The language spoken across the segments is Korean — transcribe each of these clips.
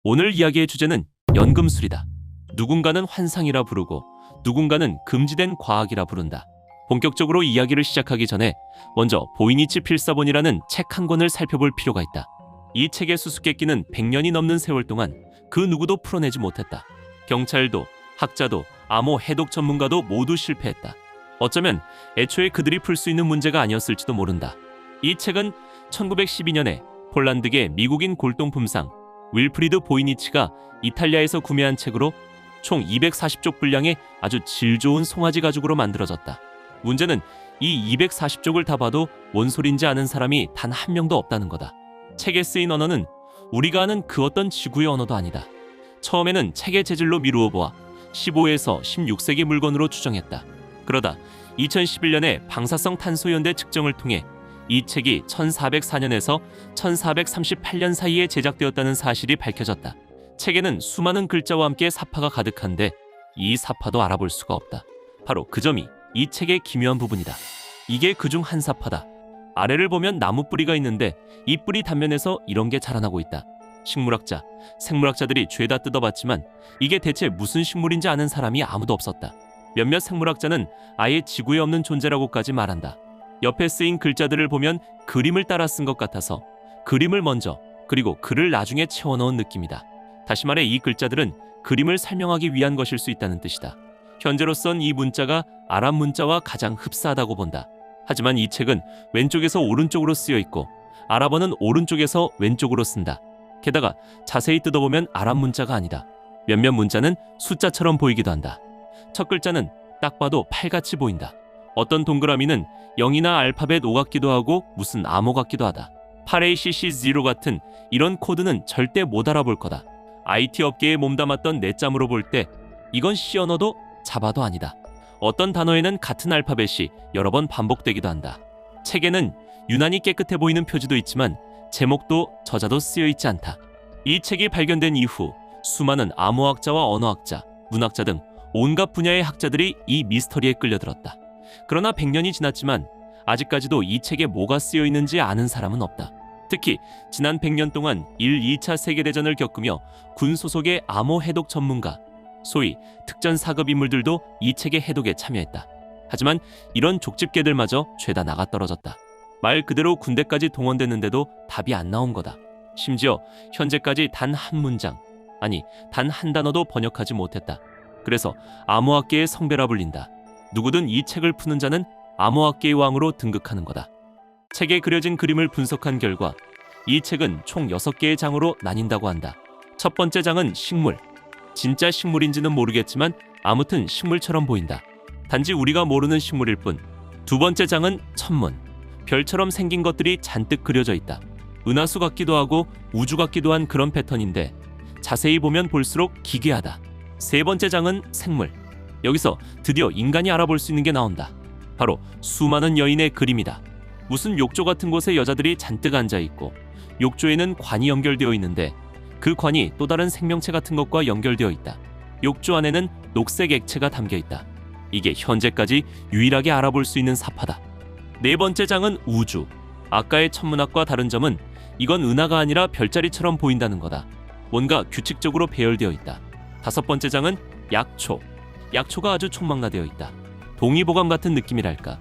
오늘 이야기의 주제는 연금술이다. 누군가는 환상이라 부르고 누군가는 금지된 과학이라 부른다. 본격적으로 이야기를 시작하기 전에 먼저 보이니치 필사본이라는 책 한 권을 살펴볼 필요가 있다. 이 책의 수수께끼는 100년이 넘는 세월 동안 그 누구도 풀어내지 못했다. 경찰도, 학자도, 암호 해독 전문가도 모두 실패했다. 어쩌면 애초에 그들이 풀 수 있는 문제가 아니었을지도 모른다. 이 책은 1912년에 폴란드계 미국인 골동품상 윌프리드 보이니치가 이탈리아에서 구매한 책으로 총 240쪽 분량의 아주 질 좋은 송아지 가죽으로 만들어졌다. 문제는 이 240쪽을 다 봐도 뭔 소린지 아는 사람이 단 한 명도 없다는 거다. 책에 쓰인 언어는 우리가 아는 그 어떤 지구의 언어도 아니다. 처음에는 책의 재질로 미루어 보아 15에서 16세기 물건으로 추정했다. 그러다 2011년에 방사성 탄소 연대 측정을 통해 이 책이 1404년에서 1438년 사이에 제작되었다는 사실이 밝혀졌다. 책에는 수많은 글자와 함께 사파가 가득한데 이 사파도 알아볼 수가 없다. 바로 그 점이 이 책의 기묘한 부분이다. 이게 그중 한 사파다. 아래를 보면 나무 뿌리가 있는데 이 뿌리 단면에서 이런 게 자라나고 있다. 식물학자, 생물학자들이 죄다 뜯어봤지만 이게 대체 무슨 식물인지 아는 사람이 아무도 없었다. 몇몇 생물학자는 아예 지구에 없는 존재라고까지 말한다. 옆에 쓰인 글자들을 보면 그림을 따라 쓴 것 같아서 그림을 먼저 그리고 글을 나중에 채워넣은 느낌이다. 다시 말해 이 글자들은 그림을 설명하기 위한 것일 수 있다는 뜻이다. 현재로선 이 문자가 아랍 문자와 가장 흡사하다고 본다. 하지만 이 책은 왼쪽에서 오른쪽으로 쓰여 있고 아랍어는 오른쪽에서 왼쪽으로 쓴다. 게다가 자세히 뜯어보면 아랍 문자가 아니다. 몇몇 문자는 숫자처럼 보이기도 한다. 첫 글자는 딱 봐도 팔같이 보인다. 어떤 동그라미는 0이나 알파벳 5 같기도 하고 무슨 암호 같기도 하다. 8ACC0 같은 이런 코드는 절대 못 알아볼 거다. IT 업계에 몸담았던 내짬으로 볼 때 이건 C 언어도 자바도 아니다. 어떤 단어에는 같은 알파벳이 여러 번 반복되기도 한다. 책에는 유난히 깨끗해 보이는 표지도 있지만 제목도 저자도 쓰여 있지 않다. 이 책이 발견된 이후 수많은 암호학자와 언어학자, 문학자 등 온갖 분야의 학자들이 이 미스터리에 끌려들었다. 그러나 100년이 지났지만 아직까지도 이 책에 뭐가 쓰여 있는지 아는 사람은 없다. 특히 지난 100년 동안 1, 2차 세계대전을 겪으며 군 소속의 암호 해독 전문가, 소위 특전 사급 인물들도 이 책의 해독에 참여했다. 하지만 이런 족집게들마저 죄다 나가떨어졌다. 말 그대로 군대까지 동원됐는데도 답이 안 나온 거다. 심지어 현재까지 단 한 문장, 아니 단 한 단어도 번역하지 못했다. 그래서 암호학계의 성배라 불린다. 누구든 이 책을 푸는 자는 암호학계의 왕으로 등극하는 거다. 책에 그려진 그림을 분석한 결과 이 책은 총 6개의 장으로 나뉜다고 한다. 첫 번째 장은 식물. 진짜 식물인지는 모르겠지만 아무튼 식물처럼 보인다. 단지 우리가 모르는 식물일 뿐. 두 번째 장은 천문. 별처럼 생긴 것들이 잔뜩 그려져 있다. 은하수 같기도 하고 우주 같기도 한 그런 패턴인데 자세히 보면 볼수록 기괴하다. 세 번째 장은 생물. 여기서 드디어 인간이 알아볼 수 있는 게 나온다. 바로 수많은 여인의 그림이다. 무슨 욕조 같은 곳에 여자들이 잔뜩 앉아있고 욕조에는 관이 연결되어 있는데 그 관이 또 다른 생명체 같은 것과 연결되어 있다. 욕조 안에는 녹색 액체가 담겨있다. 이게 현재까지 유일하게 알아볼 수 있는 사파다. 네 번째 장은 우주. 아까의 천문학과 다른 점은 이건 은하가 아니라 별자리처럼 보인다는 거다. 뭔가 규칙적으로 배열되어 있다. 다섯 번째 장은 약초. 약초가 아주 촉망라되어 있다. 동의보감 같은 느낌이랄까.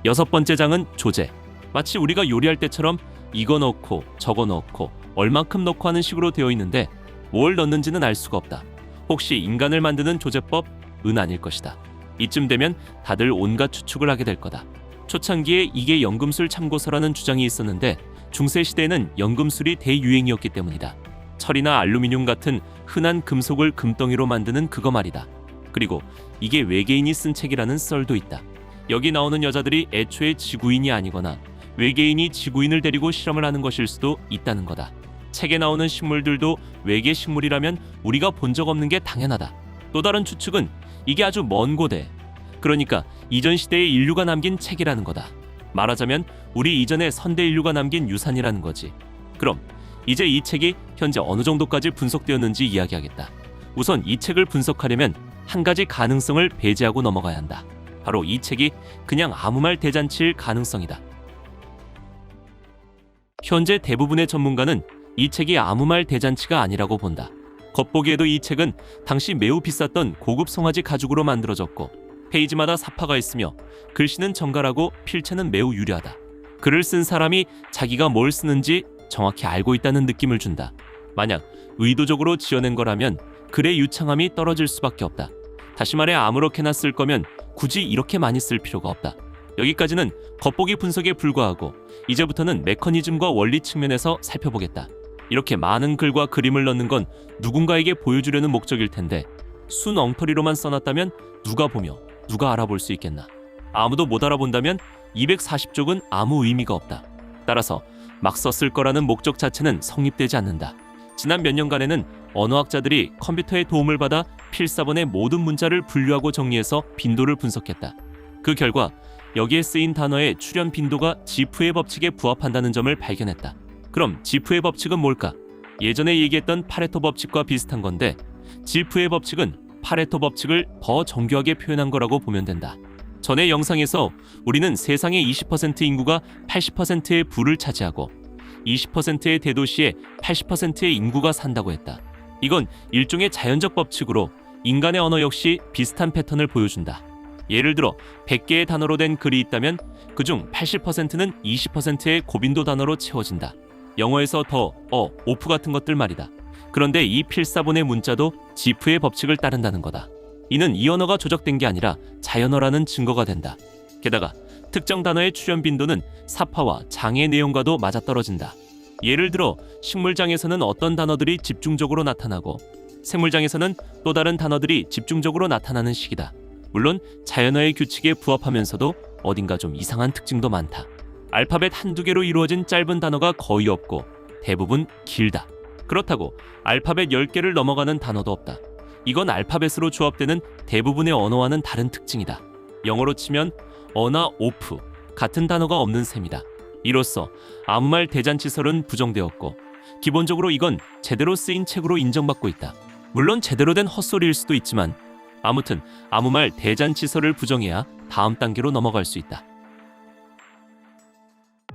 여섯 번째 장은 조제. 마치 우리가 요리할 때처럼 이거 넣고 저거 넣고 얼만큼 넣고 하는 식으로 되어 있는데 뭘 넣는지는 알 수가 없다. 혹시 인간을 만드는 조제법은 아닐 것이다. 이쯤 되면 다들 온갖 추측을 하게 될 거다. 초창기에 이게 연금술 참고서라는 주장이 있었는데 중세시대에는 연금술이 대유행이었기 때문이다. 철이나 알루미늄 같은 흔한 금속을 금덩이로 만드는 그거 말이다. 그리고 이게 외계인이 쓴 책이라는 썰도 있다. 여기 나오는 여자들이 애초에 지구인이 아니거나 외계인이 지구인을 데리고 실험을 하는 것일 수도 있다는 거다. 책에 나오는 식물들도 외계 식물이라면 우리가 본 적 없는 게 당연하다. 또 다른 추측은 이게 아주 먼 고대, 그러니까 이전 시대의 인류가 남긴 책이라는 거다. 말하자면 우리 이전의 선대 인류가 남긴 유산이라는 거지. 그럼 이제 이 책이 현재 어느 정도까지 분석되었는지 이야기하겠다. 우선 이 책을 분석하려면 한 가지 가능성을 배제하고 넘어가야 한다. 바로 이 책이 그냥 아무 말 대잔치일 가능성이다. 현재 대부분의 전문가는 이 책이 아무 말 대잔치가 아니라고 본다. 겉보기에도 이 책은 당시 매우 비쌌던 고급 송아지 가죽으로 만들어졌고 페이지마다 사파가 있으며 글씨는 정갈하고 필체는 매우 유려하다. 글을 쓴 사람이 자기가 뭘 쓰는지 정확히 알고 있다는 느낌을 준다. 만약 의도적으로 지어낸 거라면 글의 유창함이 떨어질 수밖에 없다. 다시 말해 아무렇게나 쓸 거면 굳이 이렇게 많이 쓸 필요가 없다. 여기까지는 겉보기 분석에 불과하고 이제부터는 메커니즘과 원리 측면에서 살펴보겠다. 이렇게 많은 글과 그림을 넣는 건 누군가에게 보여주려는 목적일 텐데 순 엉터리로만 써놨다면 누가 보며 누가 알아볼 수 있겠나. 아무도 못 알아본다면 240쪽은 아무 의미가 없다. 따라서 막 썼을 거라는 목적 자체는 성립되지 않는다. 지난 몇 년간에는 언어학자들이 컴퓨터의 도움을 받아 필사본의 모든 문자를 분류하고 정리해서 빈도를 분석했다. 그 결과 여기에 쓰인 단어의 출현 빈도가 지프의 법칙에 부합한다는 점을 발견했다. 그럼 지프의 법칙은 뭘까? 예전에 얘기했던 파레토 법칙과 비슷한 건데 지프의 법칙은 파레토 법칙을 더 정교하게 표현한 거라고 보면 된다. 전에 영상에서 우리는 세상의 20% 인구가 80%의 부를 차지하고 20%의 대도시에 80%의 인구가 산다고 했다. 이건 일종의 자연적 법칙으로 인간의 언어 역시 비슷한 패턴을 보여준다. 예를 들어 100개의 단어로 된 글이 있다면 그중 80%는 20%의 고빈도 단어로 채워진다. 영어에서 더, 오프 같은 것들 말이다. 그런데 이 필사본의 문자도 지프의 법칙을 따른다는 거다. 이는 이 언어가 조작된 게 아니라 자연어라는 증거가 된다. 게다가 특정 단어의 출현 빈도는 사파와 장의 내용과도 맞아떨어진다. 예를 들어 식물장에서는 어떤 단어들이 집중적으로 나타나고 생물장에서는 또 다른 단어들이 집중적으로 나타나는 식이다. 물론 자연어의 규칙에 부합하면서도 어딘가 좀 이상한 특징도 많다. 알파벳 한두 개로 이루어진 짧은 단어가 거의 없고 대부분 길다. 그렇다고 알파벳 10개를 넘어가는 단어도 없다. 이건 알파벳으로 조합되는 대부분의 언어와는 다른 특징이다. 영어로 치면 어나 오프 같은 단어가 없는 셈이다. 이로써 아무 말 대잔치설은 부정되었고 기본적으로 이건 제대로 쓰인 책으로 인정받고 있다. 물론 제대로 된 헛소리일 수도 있지만 아무튼 아무 말 대잔치설을 부정해야 다음 단계로 넘어갈 수 있다.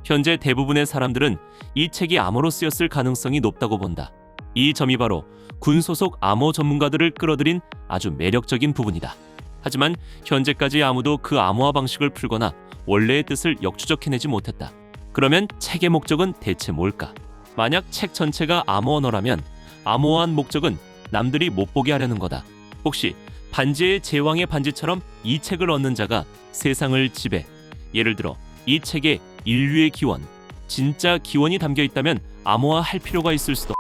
현재 대부분의 사람들은 이 책이 암호로 쓰였을 가능성이 높다고 본다. 이 점이 바로 군 소속 암호 전문가들을 끌어들인 아주 매력적인 부분이다. 하지만 현재까지 아무도 그 암호화 방식을 풀거나 원래의 뜻을 역추적해내지 못했다. 그러면 책의 목적은 대체 뭘까? 만약 책 전체가 암호 언어라면 암호화한 목적은 남들이 못 보게 하려는 거다. 혹시 반지의 제왕의 반지처럼 이 책을 얻는 자가 세상을 지배, 예를 들어 이 책에 인류의 기원, 진짜 기원이 담겨 있다면 암호화할 필요가 있을 수도.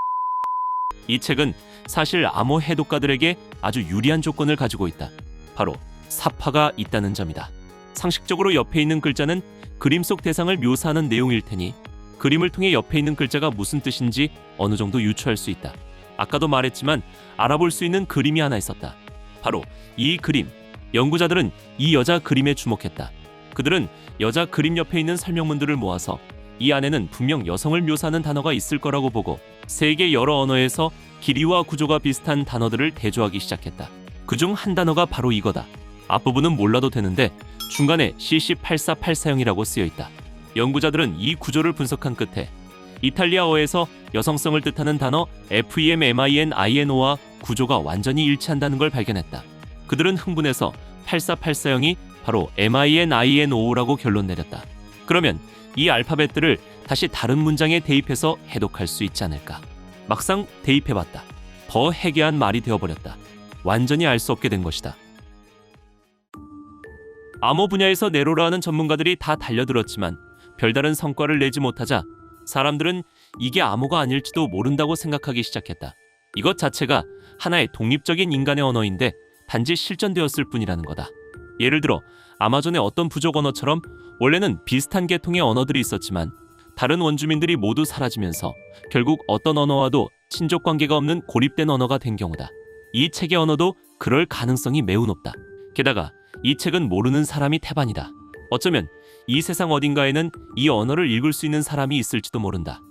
이 책은 사실 암호 해독가들에게 아주 유리한 조건을 가지고 있다. 바로 사파가 있다는 점이다. 상식적으로 옆에 있는 글자는 그림 속 대상을 묘사하는 내용일 테니 그림을 통해 옆에 있는 글자가 무슨 뜻인지 어느 정도 유추할 수 있다. 아까도 말했지만 알아볼 수 있는 그림이 하나 있었다. 바로 이 그림. 연구자들은 이 여자 그림에 주목했다. 그들은 여자 그림 옆에 있는 설명문들을 모아서 이 안에는 분명 여성을 묘사하는 단어가 있을 거라고 보고 세계 여러 언어에서 길이와 구조가 비슷한 단어들을 대조하기 시작했다. 그중 한 단어가 바로 이거다. 앞부분은 몰라도 되는데 중간에 CC8484형이라고 쓰여있다. 연구자들은 이 구조를 분석한 끝에 이탈리아어에서 여성성을 뜻하는 단어 FEMMININO와 구조가 완전히 일치한다는 걸 발견했다. 그들은 흥분해서 8484형이 바로 MININO라고 결론 내렸다. 그러면 이 알파벳들을 다시 다른 문장에 대입해서 해독할 수 있지 않을까? 막상 대입해봤다. 더 해괴한 말이 되어버렸다. 완전히 알 수 없게 된 것이다. 암호 분야에서 내로라 하는 전문가들이 다 달려들었지만 별다른 성과를 내지 못하자 사람들은 이게 암호가 아닐지도 모른다고 생각하기 시작했다. 이것 자체가 하나의 독립적인 인간의 언어인데 단지 실전되었을 뿐이라는 거다. 예를 들어 아마존의 어떤 부족 언어처럼 원래는 비슷한 계통의 언어들이 있었지만 다른 원주민들이 모두 사라지면서 결국 어떤 언어와도 친족 관계가 없는 고립된 언어가 된 경우다. 이 책의 언어도 그럴 가능성이 매우 높다. 게다가 이 책은 모르는 사람이 태반이다. 어쩌면 이 세상 어딘가에는 이 언어를 읽을 수 있는 사람이 있을지도 모른다.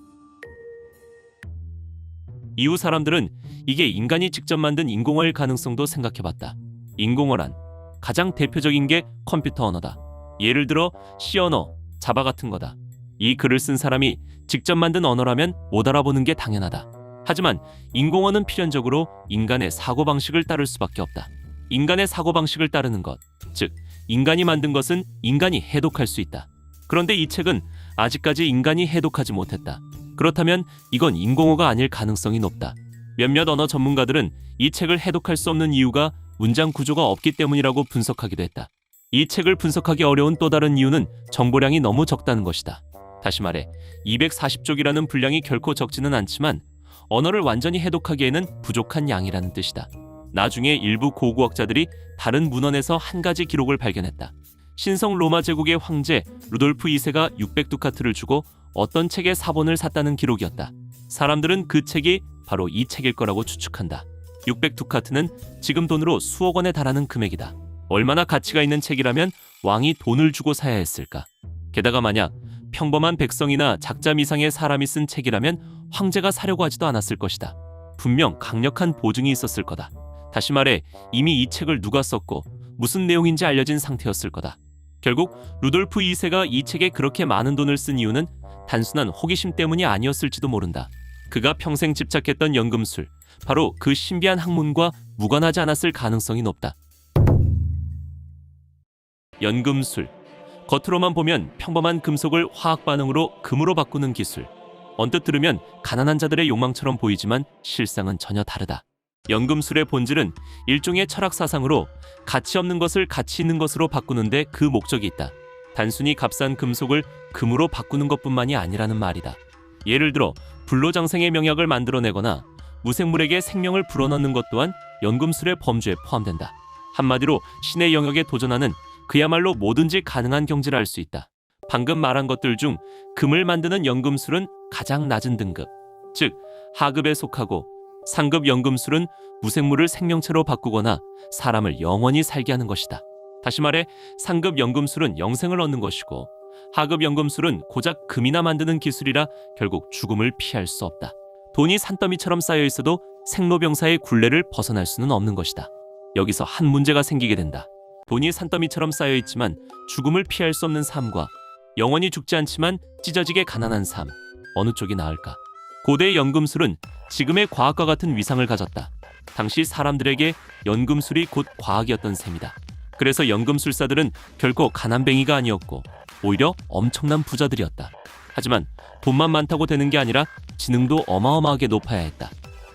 이후 사람들은 이게 인간이 직접 만든 인공어일 가능성도 생각해봤다. 인공어란 가장 대표적인 게 컴퓨터 언어다. 예를 들어 C 언어, 자바 같은 거다. 이 글을 쓴 사람이 직접 만든 언어라면 못 알아보는 게 당연하다. 하지만 인공어는 필연적으로 인간의 사고방식을 따를 수밖에 없다. 인간의 사고방식을 따르는 것, 즉 인간이 만든 것은 인간이 해독할 수 있다. 그런데 이 책은 아직까지 인간이 해독하지 못했다. 그렇다면 이건 인공어가 아닐 가능성이 높다. 몇몇 언어 전문가들은 이 책을 해독할 수 없는 이유가 문장 구조가 없기 때문이라고 분석하기도 했다. 이 책을 분석하기 어려운 또 다른 이유는 정보량이 너무 적다는 것이다. 다시 말해 240쪽이라는 분량이 결코 적지는 않지만 언어를 완전히 해독하기에는 부족한 양이라는 뜻이다. 나중에 일부 고고학자들이 다른 문헌에서 한 가지 기록을 발견했다. 신성 로마 제국의 황제 루돌프 2세가 600두카트를 주고 어떤 책의 사본을 샀다는 기록이었다. 사람들은 그 책이 바로 이 책일 거라고 추측한다. 600두카트는 지금 돈으로 수억 원에 달하는 금액이다. 얼마나 가치가 있는 책이라면 왕이 돈을 주고 사야 했을까? 게다가 만약 평범한 백성이나 작자 미상의 사람이 쓴 책이라면 황제가 사려고 하지도 않았을 것이다. 분명 강력한 보증이 있었을 거다. 다시 말해 이미 이 책을 누가 썼고 무슨 내용인지 알려진 상태였을 거다. 결국 루돌프 2세가 이 책에 그렇게 많은 돈을 쓴 이유는 단순한 호기심 때문이 아니었을지도 모른다. 그가 평생 집착했던 연금술, 바로 그 신비한 학문과 무관하지 않았을 가능성이 높다. 연금술, 겉으로만 보면 평범한 금속을 화학 반응으로 금으로 바꾸는 기술. 언뜻 들으면 가난한 자들의 욕망처럼 보이지만 실상은 전혀 다르다. 연금술의 본질은 일종의 철학 사상으로 가치 없는 것을 가치 있는 것으로 바꾸는데 그 목적이 있다. 단순히 값싼 금속을 금으로 바꾸는 것뿐만이 아니라는 말이다. 예를 들어 불로장생의 명약을 만들어내거나 무생물에게 생명을 불어넣는 것 또한 연금술의 범주에 포함된다. 한마디로 신의 영역에 도전하는 그야말로 뭐든지 가능한 경지를 알 수 있다. 방금 말한 것들 중 금을 만드는 연금술은 가장 낮은 등급, 즉 하급에 속하고 상급 연금술은 무생물을 생명체로 바꾸거나 사람을 영원히 살게 하는 것이다. 다시 말해 상급 연금술은 영생을 얻는 것이고 하급 연금술은 고작 금이나 만드는 기술이라 결국 죽음을 피할 수 없다. 돈이 산더미처럼 쌓여 있어도 생로병사의 굴레를 벗어날 수는 없는 것이다. 여기서 한 문제가 생기게 된다. 돈이 산더미처럼 쌓여 있지만 죽음을 피할 수 없는 삶과 영원히 죽지 않지만 찢어지게 가난한 삶, 어느 쪽이 나을까? 고대 연금술은 지금의 과학과 같은 위상을 가졌다. 당시 사람들에게 연금술이 곧 과학이었던 셈이다. 그래서 연금술사들은 결코 가난뱅이가 아니었고 오히려 엄청난 부자들이었다. 하지만 돈만 많다고 되는 게 아니라 지능도 어마어마하게 높아야 했다.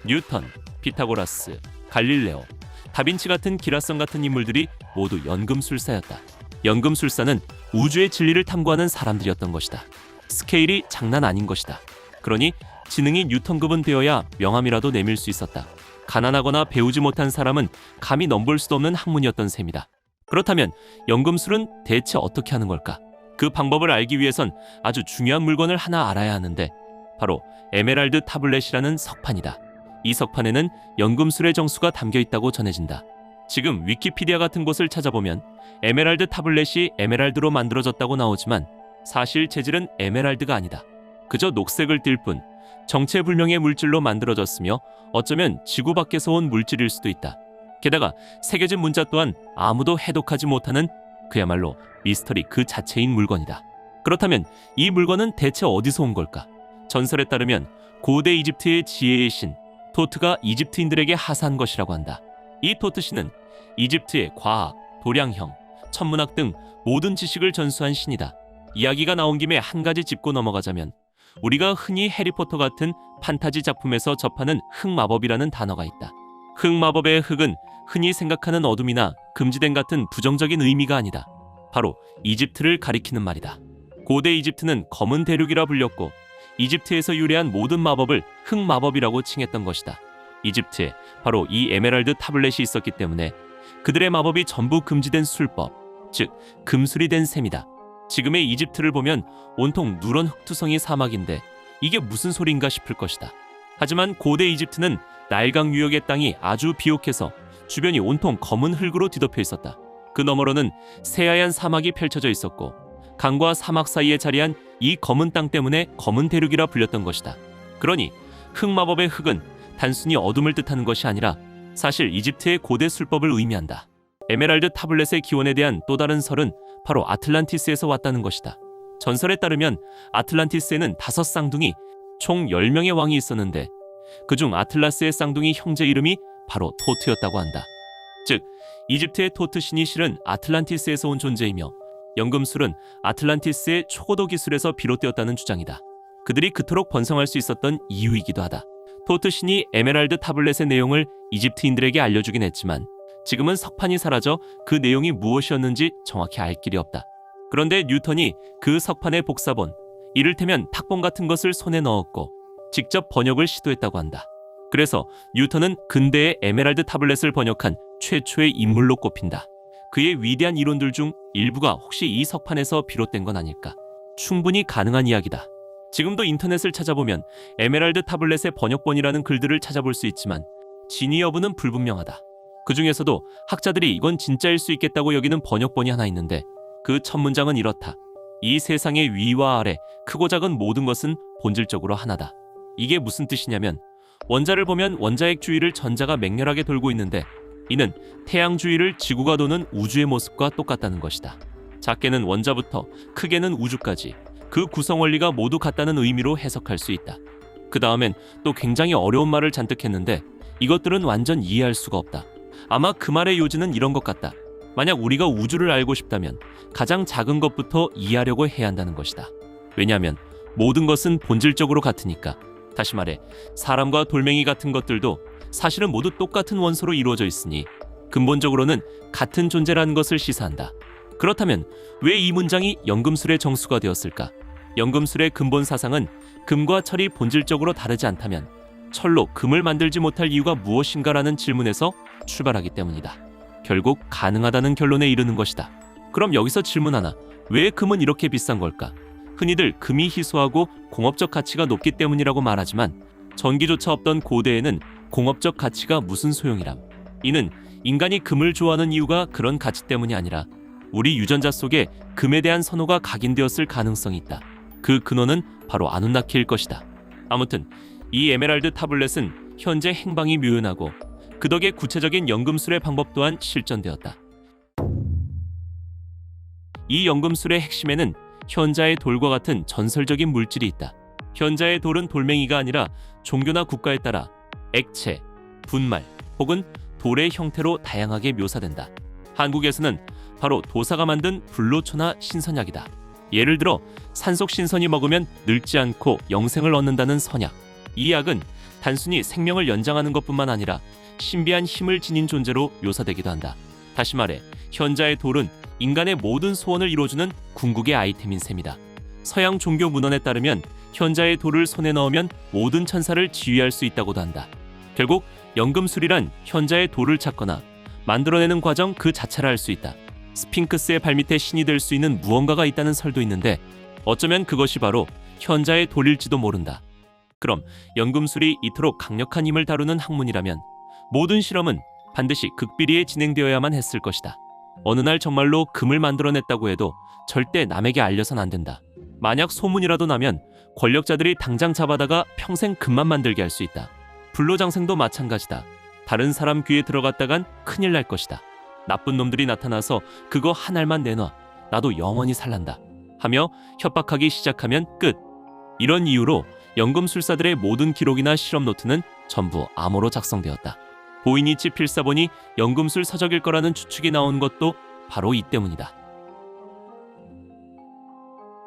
뉴턴, 피타고라스, 갈릴레오, 다빈치 같은 기라성 같은 인물들이 모두 연금술사였다. 연금술사는 우주의 진리를 탐구하는 사람들이었던 것이다. 스케일이 장난 아닌 것이다. 그러니 지능이 뉴턴급은 되어야 명함이라도 내밀 수 있었다. 가난하거나 배우지 못한 사람은 감히 넘볼 수도 없는 학문이었던 셈이다. 그렇다면 연금술은 대체 어떻게 하는 걸까? 그 방법을 알기 위해선 아주 중요한 물건을 하나 알아야 하는데 바로 에메랄드 타블렛이라는 석판이다. 이 석판에는 연금술의 정수가 담겨 있다고 전해진다. 지금 위키피디아 같은 곳을 찾아보면 에메랄드 타블렛이 에메랄드로 만들어졌다고 나오지만 사실 재질은 에메랄드가 아니다. 그저 녹색을 띨 뿐 정체불명의 물질로 만들어졌으며 어쩌면 지구 밖에서 온 물질일 수도 있다. 게다가 새겨진 문자 또한 아무도 해독하지 못하는 그야말로 미스터리 그 자체인 물건이다. 그렇다면 이 물건은 대체 어디서 온 걸까? 전설에 따르면 고대 이집트의 지혜의 신 토트가 이집트인들에게 하사한 것이라고 한다. 이 토트 신은 이집트의 과학, 도량형, 천문학 등 모든 지식을 전수한 신이다. 이야기가 나온 김에 한 가지 짚고 넘어가자면 우리가 흔히 해리포터 같은 판타지 작품에서 접하는 흑마법이라는 단어가 있다. 흑마법의 흑은 흔히 생각하는 어둠이나 금지된 같은 부정적인 의미가 아니다. 바로 이집트를 가리키는 말이다. 고대 이집트는 검은 대륙이라 불렸고 이집트에서 유래한 모든 마법을 흑마법이라고 칭했던 것이다. 이집트에 바로 이 에메랄드 타블렛이 있었기 때문에 그들의 마법이 전부 금지된 술법, 즉 금술이 된 셈이다. 지금의 이집트를 보면 온통 누런 흑투성이 사막인데 이게 무슨 소린가 싶을 것이다. 하지만 고대 이집트는 나일강 유역의 땅이 아주 비옥해서 주변이 온통 검은 흙으로 뒤덮여 있었다. 그 너머로는 새하얀 사막이 펼쳐져 있었고 강과 사막 사이에 자리한 이 검은 땅 때문에 검은 대륙이라 불렸던 것이다. 그러니 흑마법의 흑은 단순히 어둠을 뜻하는 것이 아니라 사실 이집트의 고대 술법을 의미한다. 에메랄드 타블렛의 기원에 대한 또 다른 설은 바로 아틀란티스에서 왔다는 것이다. 전설에 따르면 아틀란티스에는 5 쌍둥이 총 10명의 왕이 있었는데 그중 아틀라스의 쌍둥이 형제 이름이 바로 토트였다고 한다. 즉, 이집트의 토트 신이 실은 아틀란티스에서 온 존재이며 연금술은 아틀란티스의 초고도 기술에서 비롯되었다는 주장이다. 그들이 그토록 번성할 수 있었던 이유이기도 하다. 토트 신이 에메랄드 타블렛의 내용을 이집트인들에게 알려주긴 했지만 지금은 석판이 사라져 그 내용이 무엇이었는지 정확히 알 길이 없다. 그런데 뉴턴이 그 석판의 복사본, 이를테면 탁본 같은 것을 손에 넣었고 직접 번역을 시도했다고 한다. 그래서 뉴턴은 근대의 에메랄드 타블렛을 번역한 최초의 인물로 꼽힌다. 그의 위대한 이론들 중 일부가 혹시 이 석판에서 비롯된 건 아닐까? 충분히 가능한 이야기다. 지금도 인터넷을 찾아보면 에메랄드 타블렛의 번역본이라는 글들을 찾아볼 수 있지만 진위 여부는 불분명하다. 그 중에서도 학자들이 이건 진짜일 수 있겠다고 여기는 번역본이 하나 있는데 그 첫 문장은 이렇다. 이 세상의 위와 아래, 크고 작은 모든 것은 본질적으로 하나다. 이게 무슨 뜻이냐면 원자를 보면 원자핵 주위를 전자가 맹렬하게 돌고 있는데 이는 태양 주위를 지구가 도는 우주의 모습과 똑같다는 것이다. 작게는 원자부터 크게는 우주까지 그 구성 원리가 모두 같다는 의미로 해석할 수 있다. 그 다음엔 또 굉장히 어려운 말을 잔뜩 했는데 이것들은 완전 이해할 수가 없다. 아마 그 말의 요지는 이런 것 같다. 만약 우리가 우주를 알고 싶다면 가장 작은 것부터 이해하려고 해야 한다는 것이다. 왜냐하면 모든 것은 본질적으로 같으니까. 다시 말해 사람과 돌멩이 같은 것들도 사실은 모두 똑같은 원소로 이루어져 있으니 근본적으로는 같은 존재라는 것을 시사한다. 그렇다면 왜 이 문장이 연금술의 정수가 되었을까? 연금술의 근본 사상은 금과 철이 본질적으로 다르지 않다면 철로 금을 만들지 못할 이유가 무엇인가라는 질문에서 출발하기 때문이다. 결국 가능하다는 결론에 이르는 것이다. 그럼 여기서 질문 하나. 왜 금은 이렇게 비싼 걸까? 흔히들 금이 희소하고 공업적 가치가 높기 때문이라고 말하지만 전기조차 없던 고대에는 공업적 가치가 무슨 소용이람. 이는 인간이 금을 좋아하는 이유가 그런 가치 때문이 아니라 우리 유전자 속에 금에 대한 선호가 각인되었을 가능성이 있다. 그 근원은 바로 아누나키일 것이다. 아무튼 이 에메랄드 타블렛은 현재 행방이 묘연하고 그 덕에 구체적인 연금술의 방법 또한 실전되었다. 이 연금술의 핵심에는 현자의 돌과 같은 전설적인 물질이 있다. 현자의 돌은 돌멩이가 아니라 종교나 국가에 따라 액체, 분말 혹은 돌의 형태로 다양하게 묘사된다. 한국에서는 바로 도사가 만든 불로초나 신선약이다. 예를 들어 산속 신선이 먹으면 늙지 않고 영생을 얻는다는 선약. 이 약은 단순히 생명을 연장하는 것뿐만 아니라 신비한 힘을 지닌 존재로 묘사되기도 한다. 다시 말해 현자의 돌은 인간의 모든 소원을 이루어주는 궁극의 아이템인 셈이다. 서양 종교 문헌에 따르면 현자의 돌을 손에 넣으면 모든 천사를 지휘할 수 있다고도 한다. 결국 연금술이란 현자의 돌을 찾거나 만들어내는 과정 그 자체라 할 수 있다. 스핑크스의 발밑에 신이 될 수 있는 무언가가 있다는 설도 있는데 어쩌면 그것이 바로 현자의 돌일지도 모른다. 그럼 연금술이 이토록 강력한 힘을 다루는 학문이라면 모든 실험은 반드시 극비리에 진행되어야만 했을 것이다. 어느 날 정말로 금을 만들어냈다고 해도 절대 남에게 알려선 안 된다. 만약 소문이라도 나면 권력자들이 당장 잡아다가 평생 금만 만들게 할 수 있다. 불로장생도 마찬가지다. 다른 사람 귀에 들어갔다간 큰일 날 것이다. 나쁜 놈들이 나타나서 그거 한 알만 내놔. 나도 영원히 살란다. 하며 협박하기 시작하면 끝. 이런 이유로 연금술사들의 모든 기록이나 실험 노트는 전부 암호로 작성되었다. 보이니치 필사본이 연금술 서적일 거라는 추측이 나온 것도 바로 이 때문이다.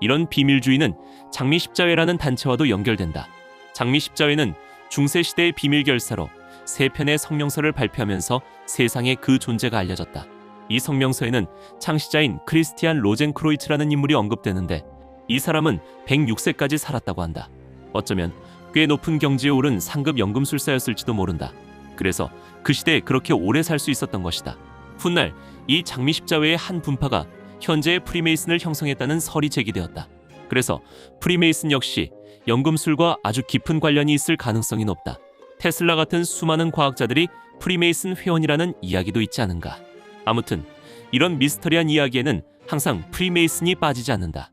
이런 비밀주의는 장미십자회라는 단체와도 연결된다. 장미십자회는 중세시대의 비밀결사로 3편의 성명서를 발표하면서 세상에 그 존재가 알려졌다. 이 성명서에는 창시자인 크리스티안 로젠크로이츠라는 인물이 언급되는데 이 사람은 106세까지 살았다고 한다. 어쩌면 꽤 높은 경지에 오른 상급 연금술사였을지도 모른다. 그래서 그 시대에 그렇게 오래 살 수 있었던 것이다. 훗날 이 장미십자회의 한 분파가 현재의 프리메이슨을 형성했다는 설이 제기되었다. 그래서 프리메이슨 역시 연금술과 아주 깊은 관련이 있을 가능성이 높다. 테슬라 같은 수많은 과학자들이 프리메이슨 회원이라는 이야기도 있지 않은가. 아무튼 이런 미스터리한 이야기에는 항상 프리메이슨이 빠지지 않는다.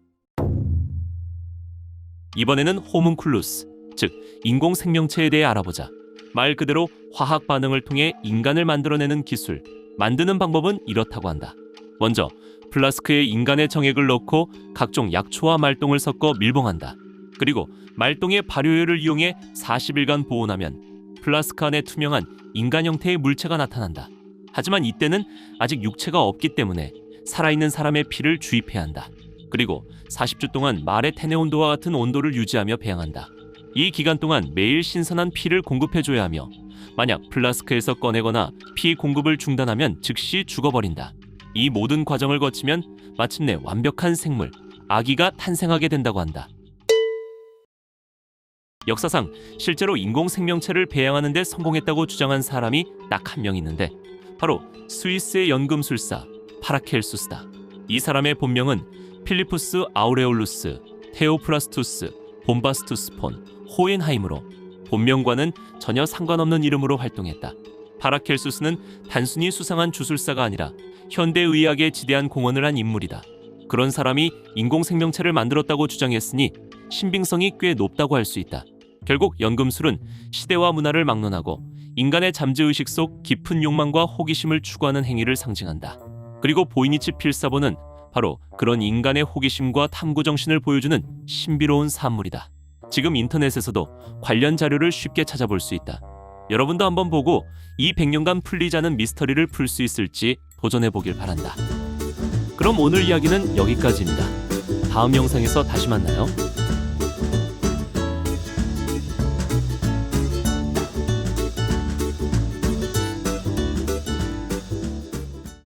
이번에는 호문쿨루스, 즉 인공생명체에 대해 알아보자. 말 그대로 화학 반응을 통해 인간을 만들어내는 기술, 만드는 방법은 이렇다고 한다. 먼저 플라스크에 인간의 정액을 넣고 각종 약초와 말똥을 섞어 밀봉한다. 그리고 말똥의 발효율을 이용해 40일간 보온하면 플라스크 안에 투명한 인간 형태의 물체가 나타난다. 하지만 이때는 아직 육체가 없기 때문에 살아있는 사람의 피를 주입해야 한다. 그리고 40주 동안 말의 태내 온도와 같은 온도를 유지하며 배양한다. 이 기간 동안 매일 신선한 피를 공급해줘야 하며 만약 플라스크에서 꺼내거나 피 공급을 중단하면 즉시 죽어버린다. 이 모든 과정을 거치면 마침내 완벽한 생물, 아기가 탄생하게 된다고 한다. 역사상 실제로 인공 생명체를 배양하는 데 성공했다고 주장한 사람이 딱 한 명 있는데 바로 스위스의 연금술사 파라켈수스다. 이 사람의 본명은 필리푸스 아우레올루스 테오프라스투스 봄바스투스 폰 호헨하임으로 본명과는 전혀 상관없는 이름으로 활동했다. 파라켈수스는 단순히 수상한 주술사가 아니라 현대의학에 지대한 공헌을 한 인물이다. 그런 사람이 인공생명체를 만들었다고 주장했으니 신빙성이 꽤 높다고 할 수 있다. 결국 연금술은 시대와 문화를 막론하고 인간의 잠재의식 속 깊은 욕망과 호기심을 추구하는 행위를 상징한다. 그리고 보이니치 필사본은 바로 그런 인간의 호기심과 탐구정신을 보여주는 신비로운 산물이다. 지금 인터넷에서도 관련 자료를 쉽게 찾아볼 수 있다. 여러분도 한번 보고 이 100년간 풀리지 않은 미스터리를 풀 수 있을지 도전해보길 바란다. 그럼 오늘 이야기는 여기까지입니다. 다음 영상에서 다시 만나요.